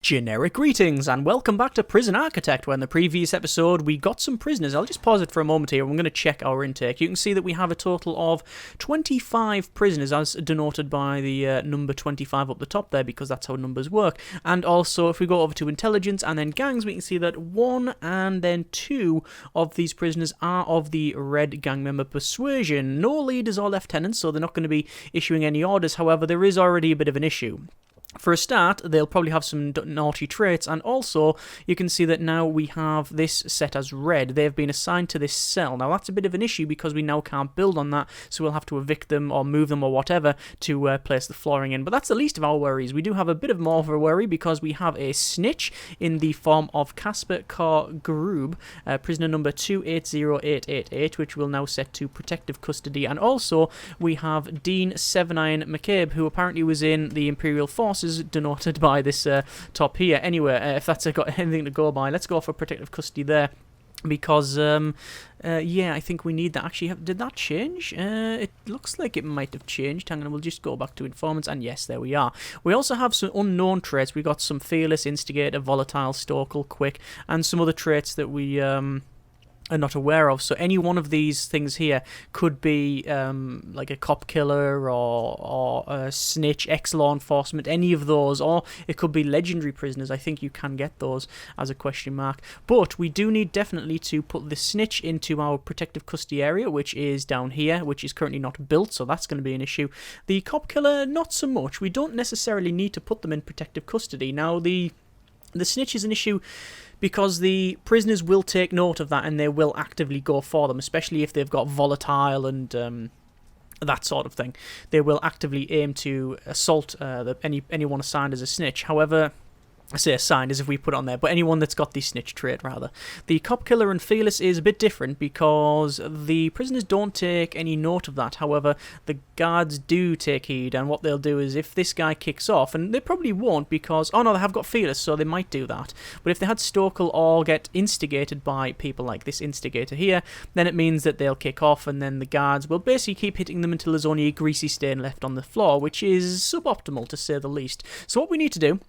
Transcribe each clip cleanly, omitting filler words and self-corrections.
Generic greetings and welcome back to Prison Architect, where in the previous episode we got some prisoners. I'll just pause it for a moment here. I'm going to check our intake. You can see that we have a total of 25 prisoners, as denoted by the number 25 up the top there, because that's how numbers work. And also, if we go over to intelligence and then gangs, we can see that 1 and then 2 of these prisoners are of the red gang member persuasion. No leaders or lieutenants, so they're not going to be issuing any orders. However, there is already a bit of an issue. For a start, they'll probably have some naughty traits, and also you can see that now we have this set as red. They've been assigned to this cell. Now that's a bit of an issue because we now can't build on that, so we'll have to evict them or move them or whatever to place the flooring in. But that's the least of our worries. We do have a bit of more of a worry because we have a snitch in the form of Casper Grub, prisoner number 280888, which we'll now set to protective custody. And also we have Dean Severnine McCabe, who apparently was in the Imperial Forces, denoted by this top here. Anyway, if that's got anything to go by, let's go for protective custody there, because yeah, I think we need that. Actually, did that change? It looks like it might have changed. Hang on, we'll just go back to informants, and yes, there we are. We also have some unknown traits. We got some fearless, instigator, volatile, stoical, quick, and some other traits that we are not aware of. So any one of these things here could be like a cop killer or a snitch, ex-law enforcement, any of those, or it could be legendary prisoners. I think you can get those as a question mark. But we do need definitely to put the snitch into our protective custody area, which is down here, which is currently not built, so that's going to be an issue. The cop killer, not so much. We don't necessarily need to put them in protective custody. Now, the snitch is an issue because the prisoners will take note of that and they will actively go for them, especially if they've got volatile and that sort of thing. They will actively aim to assault anyone assigned as a snitch. However, I say assigned as if we put it on there, but anyone that's got the snitch trait, rather. The cop killer and fearless is a bit different because the prisoners don't take any note of that. However, the guards do take heed, and what they'll do is if this guy kicks off, and they probably won't because, oh no, they have got fearless, so they might do that. But if they had stoical or get instigated by people like this instigator here, then it means that they'll kick off, and then the guards will basically keep hitting them until there's only a greasy stain left on the floor, which is suboptimal to say the least. So what we need to do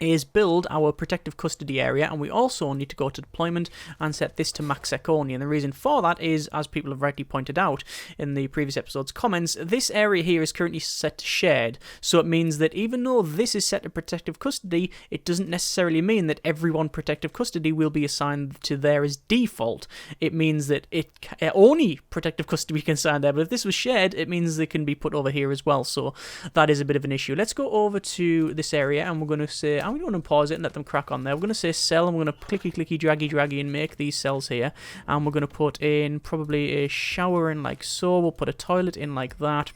is build our protective custody area, and we also need to go to deployment and set this to max sec only. And the reason for that is, as people have rightly pointed out in the previous episode's comments, this area here is currently set to shared, so it means that even though this is set to protective custody, it doesn't necessarily mean that everyone protective custody will be assigned to there as default. It means that only protective custody can assign there, but if this was shared, it means they can be put over here as well, so that is a bit of an issue. Let's go over to this area, and we're going to say, we don't want to pause it and let them crack on there. We're going to say cell, and we're going to clicky, draggy, and make these cells here. And we're going to put in probably a shower in like so. We'll put a toilet in like that.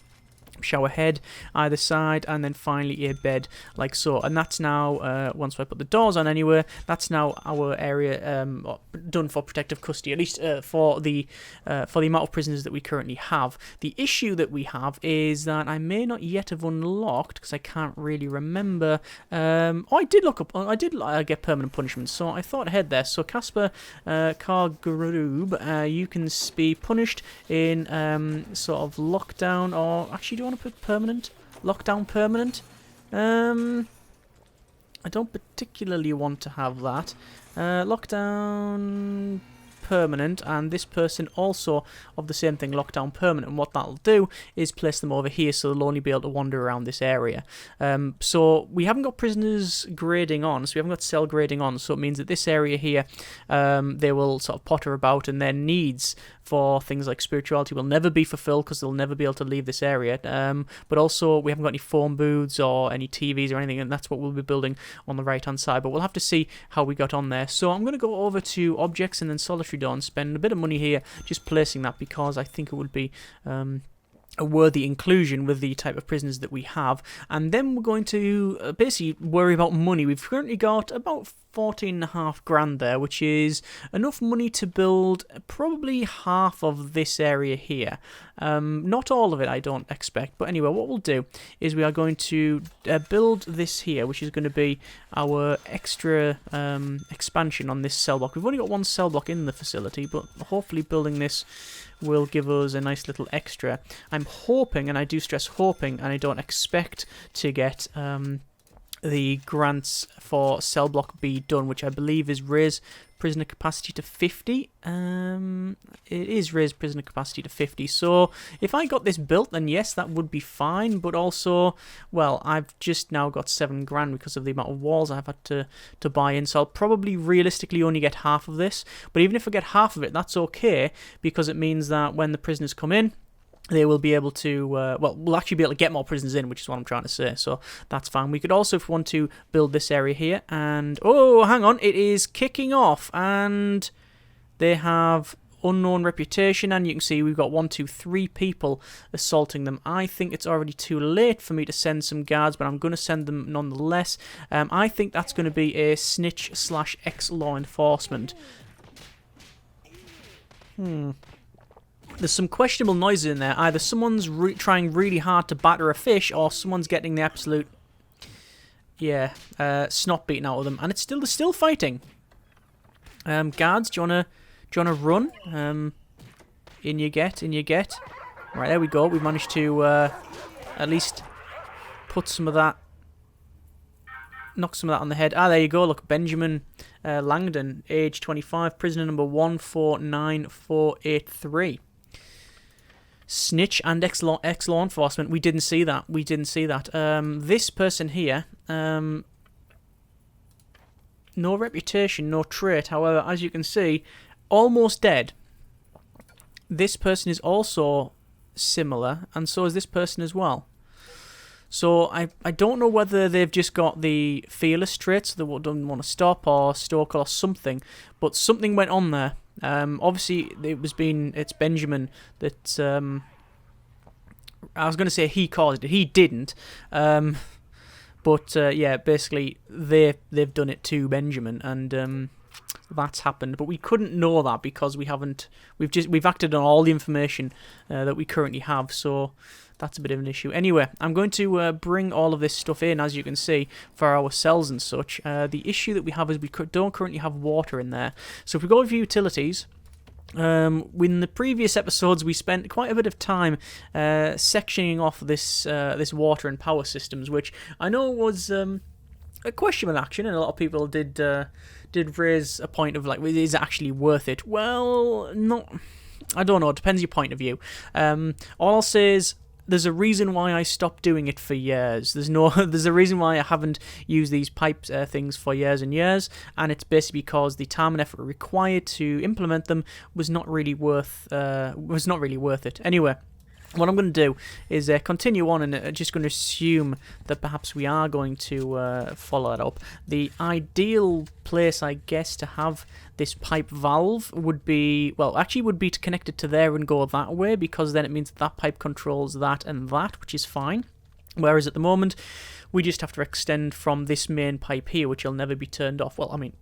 Shower head either side, and then finally a bed like so. And that's now, once I put the doors on anywhere, that's now our area done for protective custody, at least for the amount of prisoners that we currently have. The issue that we have is that I may not yet have unlocked, because I can't really remember. I did look up, I did get permanent punishment, so I thought ahead there. So Casper Kargrub, you can be punished in sort of lockdown, or actually, do you want to put permanent? Lockdown permanent? I don't particularly want to have that. Lockdown permanent, and this person also of the same thing, lockdown permanent. And what that'll do is place them over here, so they'll only be able to wander around this area. So we haven't got prisoners grading on, so we haven't got cell grading on, so it means that this area here, they will sort of potter about, and their needs for things like spirituality will never be fulfilled because they'll never be able to leave this area. But also, we haven't got any phone booths or any TVs or anything, and that's what we'll be building on the right-hand side. But we'll have to see how we got on there. So I'm going to go over to objects and then solitary door and spend a bit of money here just placing that, because I think it would be a worthy inclusion with the type of prisoners that we have. And then we're going to basically worry about money. We've currently got about 14.5 grand there, which is enough money to build probably half of this area here. Not all of it, I don't expect, but anyway, what we'll do is we are going to build this here, which is going to be our extra expansion on this cell block. We've only got one cell block in the facility, but hopefully building this will give us a nice little extra. I'm hoping, and I do stress hoping, and I don't expect to get the grants for cell block B done, which I believe is raise prisoner capacity to 50. It is raise prisoner capacity to 50. So if I got this built, then yes, that would be fine. But also, well, I've just now got 7 grand because of the amount of walls I've had to buy in. So I'll probably realistically only get half of this. But even if I get half of it, that's okay, because it means that when the prisoners come in, they will be able to, well, we'll actually be able to get more prisoners in, which is what I'm trying to say, so that's fine. We could also, if we want to, build this area here, and, oh, hang on, it is kicking off, and they have unknown reputation, and you can see we've got 1, 2, 3 people assaulting them. I think it's already too late for me to send some guards, but I'm going to send them nonetheless. I think that's going to be a snitch/ex-law enforcement. There's some questionable noises in there. Either someone's trying really hard to batter a fish, or someone's getting the absolute, snot beaten out of them. And they're still fighting. Guards, do you wanna run? In you get. Right, there we go. We managed to at least put some of that, knock some of that on the head. Ah, there you go. Look, Benjamin Langdon, age 25, prisoner number 149483. Snitch and ex-law enforcement. We didn't see that. This person here, no reputation, no trait. However, as you can see, almost dead. This person is also similar, and so is this person as well. So I don't know whether they've just got the fearless traits, they don't want to stop, or stalk, or something, but something went on there. Obviously, it's Benjamin that, I was going to say he caused it. He didn't. But yeah, basically, they've done it to Benjamin, and that's happened. But we couldn't know that because we've acted on all the information that we currently have, so that's a bit of an issue. Anyway, I'm going to bring all of this stuff in, as you can see, for our cells and such. The issue that we have is we don't currently have water in there. So if we go over utilities, in the previous episodes we spent quite a bit of time sectioning off this water and power systems, which I know was a questionable action, and a lot of people did raise a point of, like, is it actually worth it? Well, not. I don't know. It depends your point of view. All I'll say is, there's a reason why I stopped doing it for years. There's a reason why I haven't used these pipe things for years and years, and it's basically because the time and effort required to implement them was not really worth it. Anyway, what I'm going to do is continue on, and just going to assume that perhaps we are going to follow that up. The ideal place, I guess, to have this pipe valve would be, well, actually would be to connect it to there and go that way, because then it means that pipe controls that and that, which is fine. Whereas at the moment, we just have to extend from this main pipe here, which will never be turned off. Well, I mean,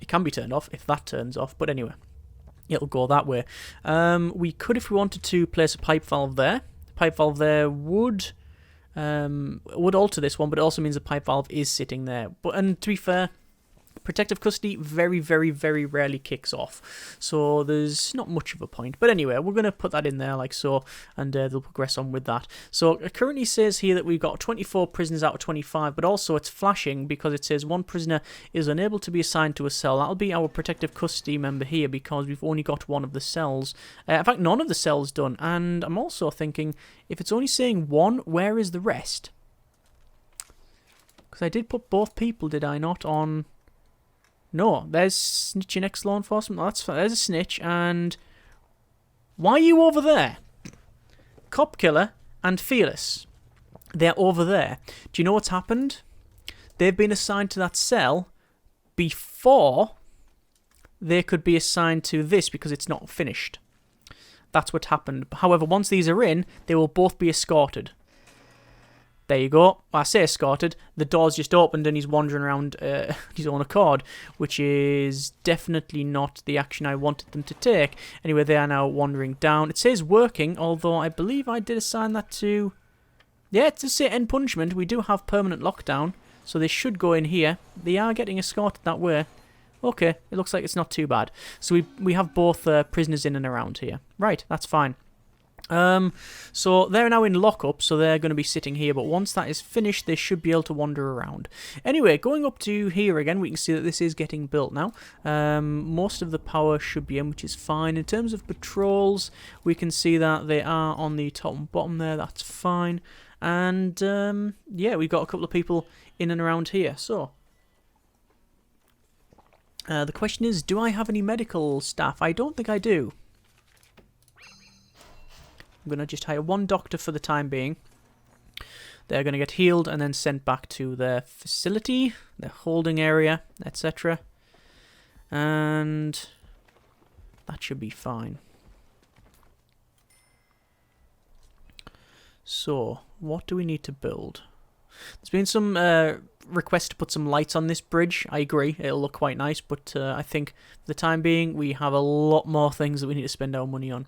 it can be turned off if that turns off, but anyway, it'll go that way. We could, if we wanted to, place a pipe valve there. The pipe valve there would alter this one, but it also means the pipe valve is sitting there. And to be fair, protective custody very, very, very rarely kicks off, so there's not much of a point. But anyway, we're going to put that in there like so, and they'll progress on with that. So it currently says here that we've got 24 prisoners out of 25, but also it's flashing because it says 1 prisoner is unable to be assigned to a cell. That'll be our protective custody member here, because we've only got 1 of the cells. In fact, none of the cells done. And I'm also thinking, if it's only saying 1, where is the rest? Because I did put both people, did I not, on... No, there's snitch and ex-law enforcement. There's a snitch, and... Why are you over there? Cop killer and fearless. They're over there. Do you know what's happened? They've been assigned to that cell before they could be assigned to this, because it's not finished. That's what happened. However, once these are in, they will both be escorted. There you go. I say escorted. The door's just opened and he's wandering around his own accord, which is definitely not the action I wanted them to take. Anyway, they are now wandering down. It says working, although I believe I did assign that to... Yeah, it does say end punishment. We do have permanent lockdown, so they should go in here. They are getting escorted that way. Okay, it looks like it's not too bad. So we have both prisoners in and around here. Right, that's fine. So they're now in lockup, so they're going to be sitting here, but once that is finished, they should be able to wander around. Anyway, going up to here again, we can see that this is getting built now. Most of the power should be in, which is fine. In terms of patrols, we can see that they are on the top and bottom there, that's fine. And, yeah, we've got a couple of people in and around here, so... the question is, do I have any medical staff? I don't think I do. I'm going to just hire one doctor for the time being. They're going to get healed and then sent back to their facility, their holding area, etc. And that should be fine. So, what do we need to build? There's been some requests to put some lights on this bridge. I agree, it'll look quite nice, but I think for the time being we have a lot more things that we need to spend our money on.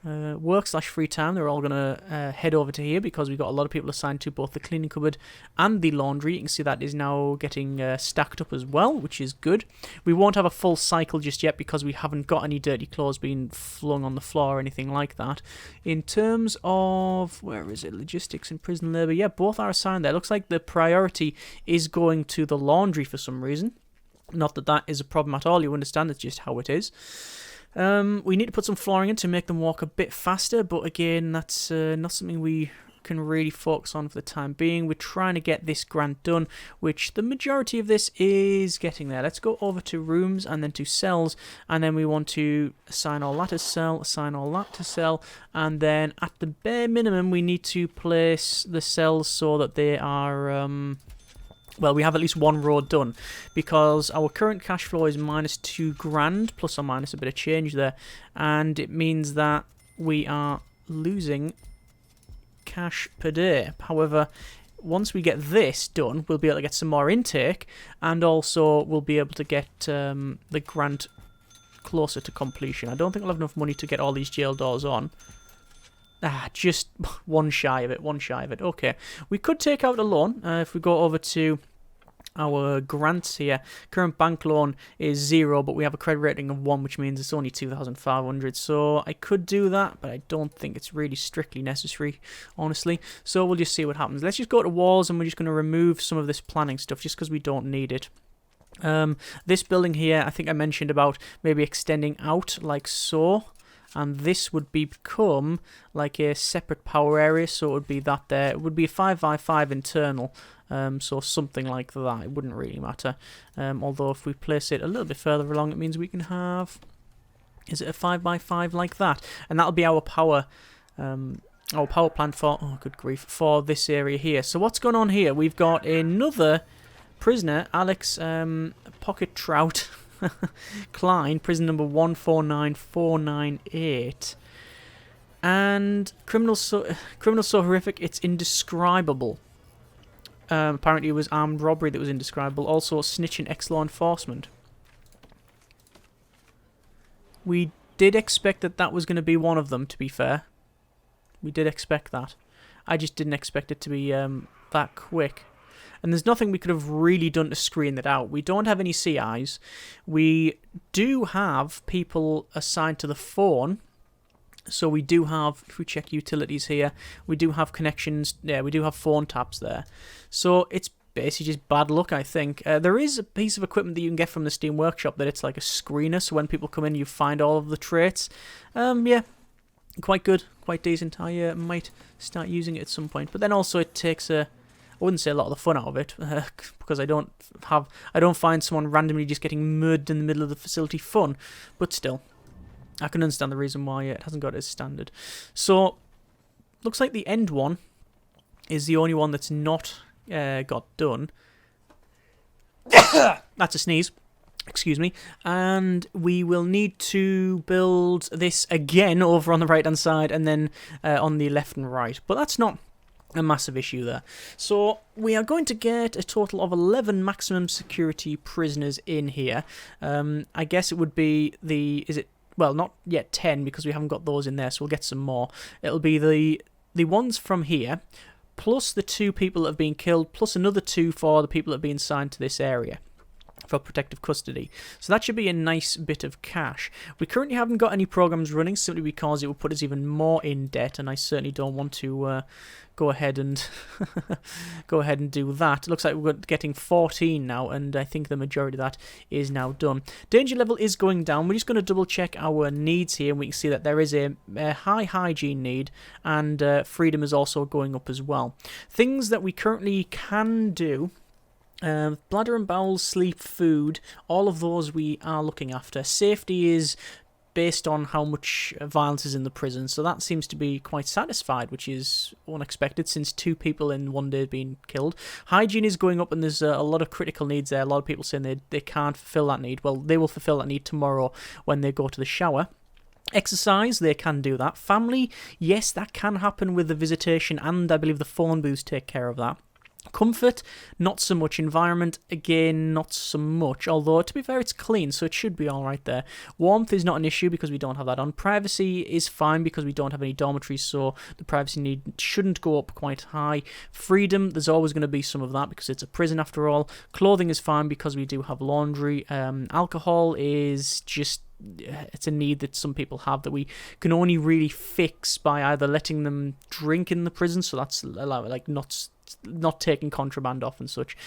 Work/free time, they're all going to head over to here because we've got a lot of people assigned to both the cleaning cupboard and the laundry. You can see that is now getting stacked up as well, which is good. We won't have a full cycle just yet because we haven't got any dirty clothes being flung on the floor or anything like that. In terms of, where is it, logistics and prison labour, yeah, both are assigned there. Looks like the priority is going to the laundry for some reason. Not that that is a problem at all, you understand, it's just how it is. We need to put some flooring in to make them walk a bit faster, but again, that's not something we can really focus on for the time being. We're trying to get this grant done, which the majority of this is getting there. Let's go over to rooms and then to cells, and then we want to assign all that to cell, assign all that to cell, and then at the bare minimum, we need to place the cells so that they are... well, we have at least one row done, because our current cash flow is minus 2 grand, plus or minus a bit of change there, and it means that we are losing cash per day. However, once we get this done, we'll be able to get some more intake, and also we'll be able to get the grant closer to completion. I don't think we'll have enough money to get all these jail doors on. Just one shy of it. Okay, we could take out a loan if we go over to our grants here. Current bank loan is 0, but we have a credit rating of 1, which means it's only 2,500. So I could do that, but I don't think it's really strictly necessary, honestly. So we'll just see what happens. Let's just go to walls, and we're just going to remove some of this planning stuff just because we don't need it. This building here, I think I mentioned about maybe extending out like so. And this would become like a separate power area, so it would be that there. It would be a 5x5 internal, so something like that. It wouldn't really matter. Although if we place it a little bit further along, it means we can have... Is it a 5x5 like that? And that'll be our power plant for... Oh, good grief. For this area here. So what's going on here? We've got another prisoner, Alex Pocket Trout... Klein, prison number 149498, and criminal so horrific it's indescribable. Apparently it was armed robbery that was indescribable. Also snitching ex-law enforcement. We did expect that was going to be one of them, to be fair. We did expect that. I just didn't expect it to be that quick. And there's nothing we could have really done to screen that out. We don't have any CIs. We do have people assigned to the phone. So we do have, if we check utilities here, we do have connections. Yeah, we do have phone taps there. So it's basically just bad luck, I think. There is a piece of equipment that you can get from the Steam Workshop that it's like a screener. So when people come in, you find all of the traits. Yeah, quite good, quite decent. I might start using it at some point. But then also it takes a... I wouldn't say a lot of the fun out of it, because I don't find someone randomly just getting murdered in the middle of the facility fun, but still, I can understand the reason why it hasn't got it as standard. So, looks like the end one is the only one that's not got done. That's a sneeze. Excuse me. And we will need to build this again over on the right-hand side and then on the left and right, but that's not a massive issue there. So we are going to get a total of 11 maximum security prisoners in here. I guess it would be well, not yet 10 because we haven't got those in there, so we'll get some more. It'll be the ones from here, plus the 2 people that have been killed, plus another 2 for the people that have been assigned to this area. for protective custody. So that should be a nice bit of cash. We currently haven't got any programs running simply because it would put us even more in debt, and I certainly don't want to go ahead and do that. It looks like we're getting 14 now, and I think the majority of that is now done. Danger level is going down. We're just going to double check our needs here, and we can see that there is a high hygiene need, and freedom is also going up as well. Things that we currently can do: bladder and bowel, sleep, food, all of those we are looking after. Safety is based on how much violence is in the prison, so that seems to be quite satisfied, which is unexpected since 2 people in one day have been killed. Hygiene is going up, and there's a lot of critical needs there. A lot of people saying they can't fulfill that need. Well, they will fulfill that need tomorrow when they go to the shower. Exercise, they can do that. Family, yes, that can happen with the visitation, and I believe the phone booths take care of that. Comfort, not so much. Environment, again, not so much. Although, to be fair, it's clean, so it should be alright there. Warmth is not an issue because we don't have that on. Privacy is fine because we don't have any dormitories, so the privacy need shouldn't go up quite high. Freedom, there's always going to be some of that because it's a prison after all. Clothing is fine because we do have laundry. Alcohol is just... it's a need that some people have that we can only really fix by either letting them drink in the prison, so that's like not taking contraband off and such.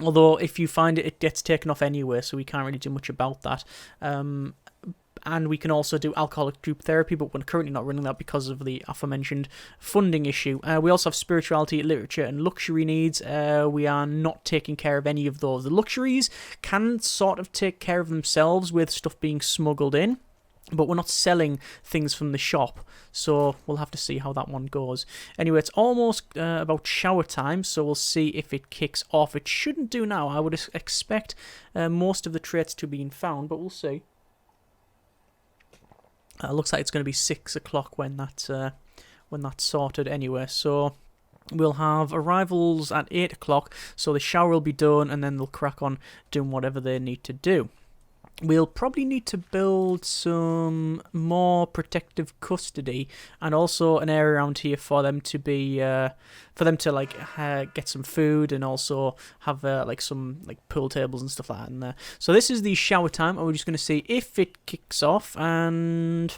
Although if you find it gets taken off anyway, so we can't really do much about that. And we can also do alcoholic group therapy, but we're currently not running that because of the aforementioned funding issue. We also have spirituality, literature, and luxury needs. We are not taking care of any of those. The luxuries can sort of take care of themselves with stuff being smuggled in, but we're not selling things from the shop, so we'll have to see how that one goes. Anyway, it's almost about shower time, so we'll see if it kicks off. It shouldn't do now. I would expect most of the traits to be found, but we'll see. Looks like it's going to be 6 o'clock when that's sorted anyway, so we'll have arrivals at 8 o'clock, so the shower will be done, and then they'll crack on doing whatever they need to do. We'll probably need to build some more protective custody, and also an area around here for them to be, get some food, and also have some pool tables and stuff like that in there. So this is the shower time, and we're just going to see if it kicks off, and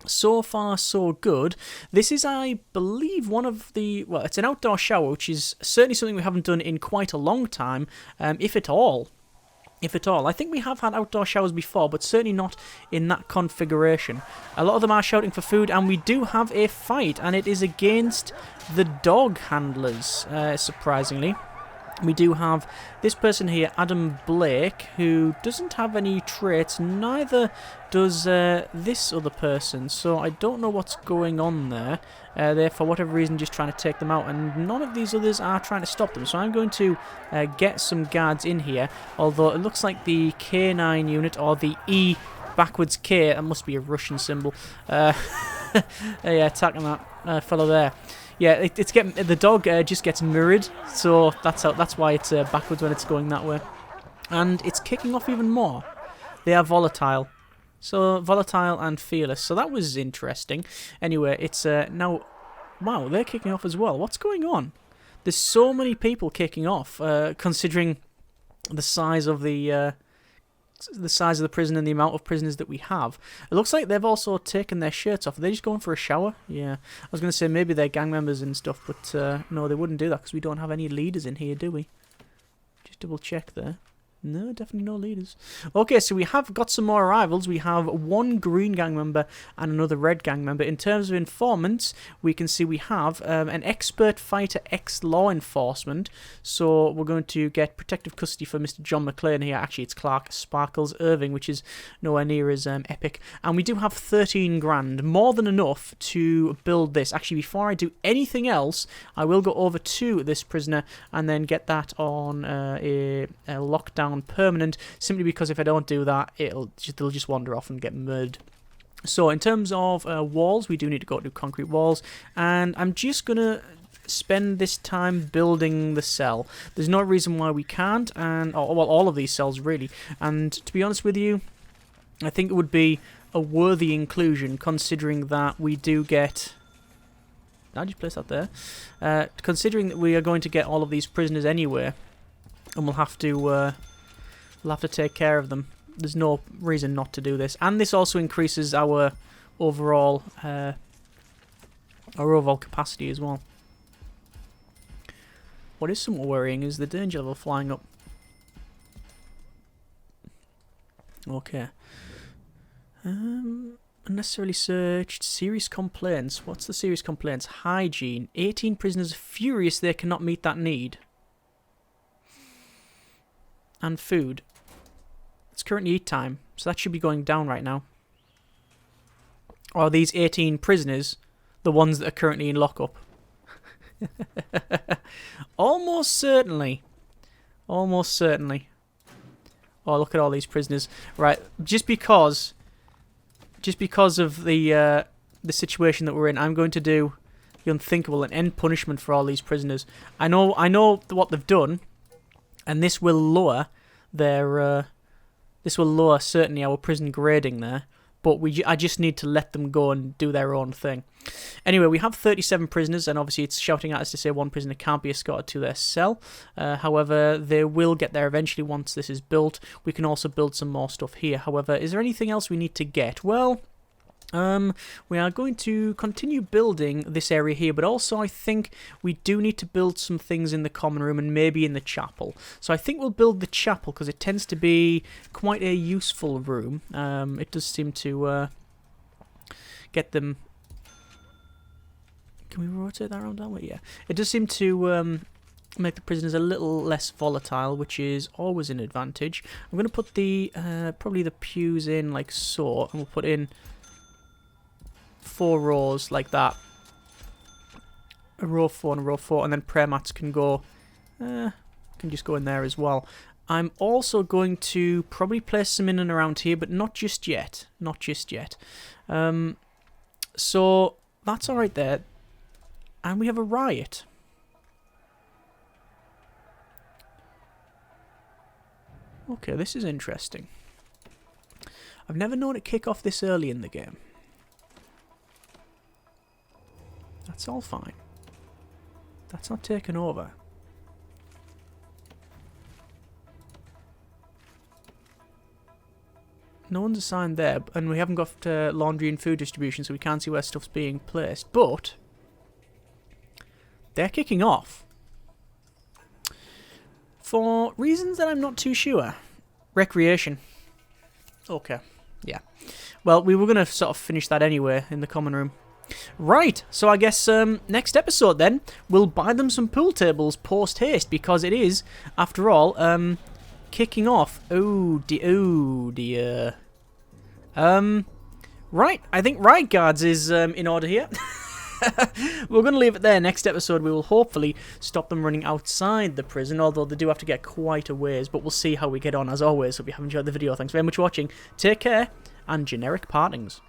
so far so good. This is, I believe, one of the, well, it's an outdoor shower, which is certainly something we haven't done in quite a long time, if at all. I think we have had outdoor showers before, but certainly not in that configuration. A lot of them are shouting for food, and we do have a fight, and it is against the dog handlers, surprisingly. We do have this person here, Adam Blake, who doesn't have any traits, neither does this other person, so I don't know what's going on there. They're, for whatever reason, just trying to take them out, and none of these others are trying to stop them, so I'm going to get some guards in here, although it looks like the K9 unit, or the E backwards K, that must be a Russian symbol, yeah, attacking that fellow there. Yeah, it's getting, the dog just gets mirrored, so that's why it's backwards when it's going that way. And it's kicking off even more. They are volatile. So, volatile and fearless. So that was interesting. Anyway, it's now... Wow, they're kicking off as well. What's going on? There's so many people kicking off, considering the size of the prison and the amount of prisoners that we have. It looks like they've also taken their shirts off. Are they just going for a shower? Yeah. I was going to say maybe they're gang members and stuff, but no, they wouldn't do that because we don't have any leaders in here, do we? Just double check there. No, definitely no leaders. Okay, so we have got some more arrivals. We have one green gang member and another red gang member. In terms of informants, we can see we have an expert fighter ex-law enforcement. So we're going to get protective custody for Mr. John McLean here. Actually, it's Clark Sparkles Irving, which is nowhere near as epic. And we do have 13 grand, more than enough to build this. Actually, before I do anything else, I will go over to this prisoner and then get that on a lockdown permanent, simply because if I don't do that, they'll just wander off and get murdered. So in terms of walls, we do need to go to concrete walls, and I'm just gonna spend this time building the cell. There's no reason why we can't, and well, all of these cells really. And to be honest with you, I think it would be a worthy inclusion, considering that we do get. I'll just place that there. Considering that we are going to get all of these prisoners anyway, and we'll have to We'll have to take care of them. There's no reason not to do this. And this also increases our overall capacity as well. What is somewhat worrying is the danger level flying up. Okay. Unnecessarily searched. Serious complaints. What's the serious complaints? Hygiene. 18 prisoners furious they cannot meet that need. And food. It's currently eat time, so that should be going down right now. Or are these 18 prisoners the ones that are currently in lockup? Almost certainly. Almost certainly. Oh, look at all these prisoners. Right, just because of the situation that we're in, I'm going to do the unthinkable and end punishment for all these prisoners. I know what they've done, and this will lower their certainly our prison grading there. But I just need to let them go and do their own thing. Anyway, we have 37 prisoners, and obviously it's shouting at us to say one prisoner can't be escorted to their cell. However, they will get there eventually once this is built. We can also build some more stuff here. However, is there anything else we need to get? Well, we are going to continue building this area here, but also I think we do need to build some things in the common room and maybe in the chapel. So I think we'll build the chapel because it tends to be quite a useful room. It does seem to get them... Can we rotate that around that way? Yeah. It does seem to make the prisoners a little less volatile, which is always an advantage. I'm going to put the probably the pews in like so, and we'll put in 4 rows like that. A row 4 and a row 4, and then prayer mats can go can just go in there as well. I'm also going to probably place some in and around here, but not just yet. Not just yet. So that's alright there. And we have a riot. Okay, this is interesting. I've never known it kick off this early in the game. That's all fine. That's not taken over. No one's assigned there, and we haven't got laundry and food distribution, so we can't see where stuff's being placed. But they're kicking off. For reasons that I'm not too sure. Recreation. Okay, yeah. Well, we were going to sort of finish that anyway in the common room. Right, so I guess next episode then, we'll buy them some pool tables post-haste, because it is, after all, kicking off. Oh dear. Right, I think Riot Guards is in order here. We're going to leave it there. Next episode, we will hopefully stop them running outside the prison, although they do have to get quite a ways, but we'll see how we get on. As always, hope you have enjoyed the video. Thanks very much for watching. Take care, and generic partings.